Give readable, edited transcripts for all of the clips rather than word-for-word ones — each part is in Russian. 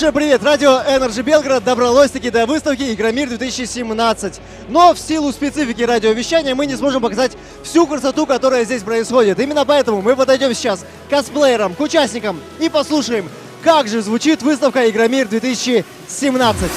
Большой привет! Радио Energy Белгород добралось-таки до выставки Игромир 2017. Но в силу специфики радиовещания мы не сможем показать всю красоту, которая здесь происходит. Именно поэтому мы подойдем сейчас к косплеерам, к участникам и послушаем, как же звучит выставка Игромир 2017.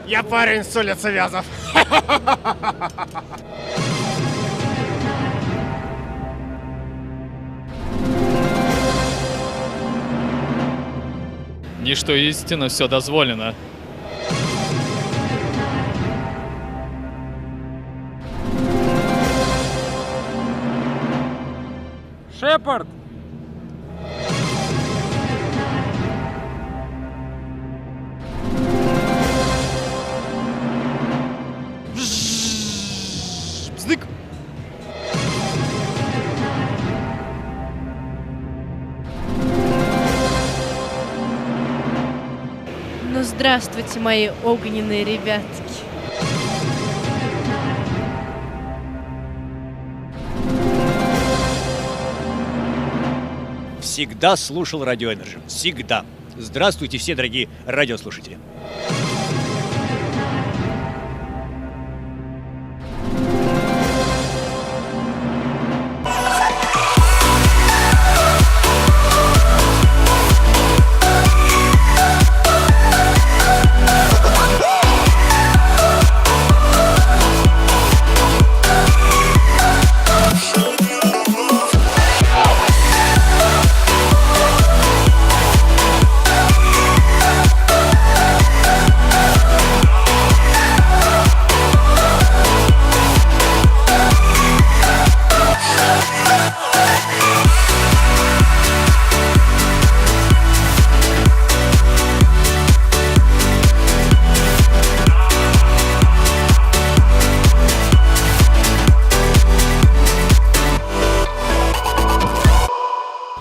Я парень с улицы Вязов. Ничто истинно, все дозволено. Шепард! Бздык! Ну здравствуйте, мои огненные ребятки. Всегда слушал Радио Energy. Всегда. Здравствуйте, все дорогие радиослушатели.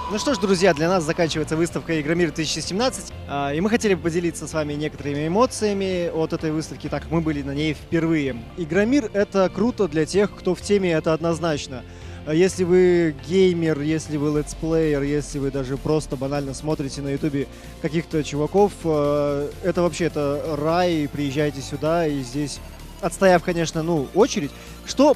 Ну что ж, друзья, для нас заканчивается выставка Игромир 2017, и мы хотели бы поделиться с вами некоторыми эмоциями от этой выставки, так как мы были на ней впервые. Игромир — это круто для тех, кто в теме, это однозначно. Если вы геймер, если вы летсплеер, если вы даже просто банально смотрите на ютубе каких-то чуваков, это вообще это рай, приезжайте сюда, и здесь, отстояв, конечно, очередь, что...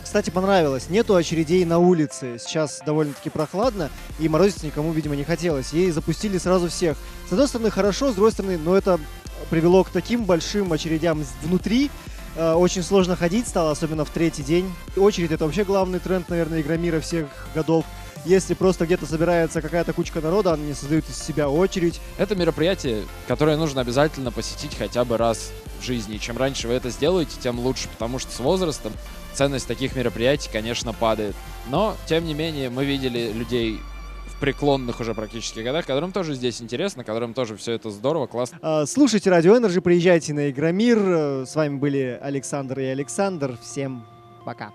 Кстати, понравилось. Нету очередей на улице. Сейчас довольно-таки прохладно, и морозиться никому, видимо, не хотелось. И запустили сразу всех. С одной стороны, хорошо, с другой стороны, но это привело к таким большим очередям внутри. Очень сложно ходить стало, особенно в третий день. Очередь — это вообще главный тренд, наверное, Игромира всех годов. Если просто где-то собирается какая-то кучка народа, они создают из себя очередь. Это мероприятие, которое нужно обязательно посетить хотя бы раз в жизни. Чем раньше вы это сделаете, тем лучше, потому что с возрастом ценность таких мероприятий, конечно, падает. Но, тем не менее, мы видели людей в преклонных уже практически годах, которым тоже здесь интересно, которым тоже все это здорово, классно. Слушайте Радио Energy, приезжайте на Игромир. С вами были Александр и Александр. Всем пока.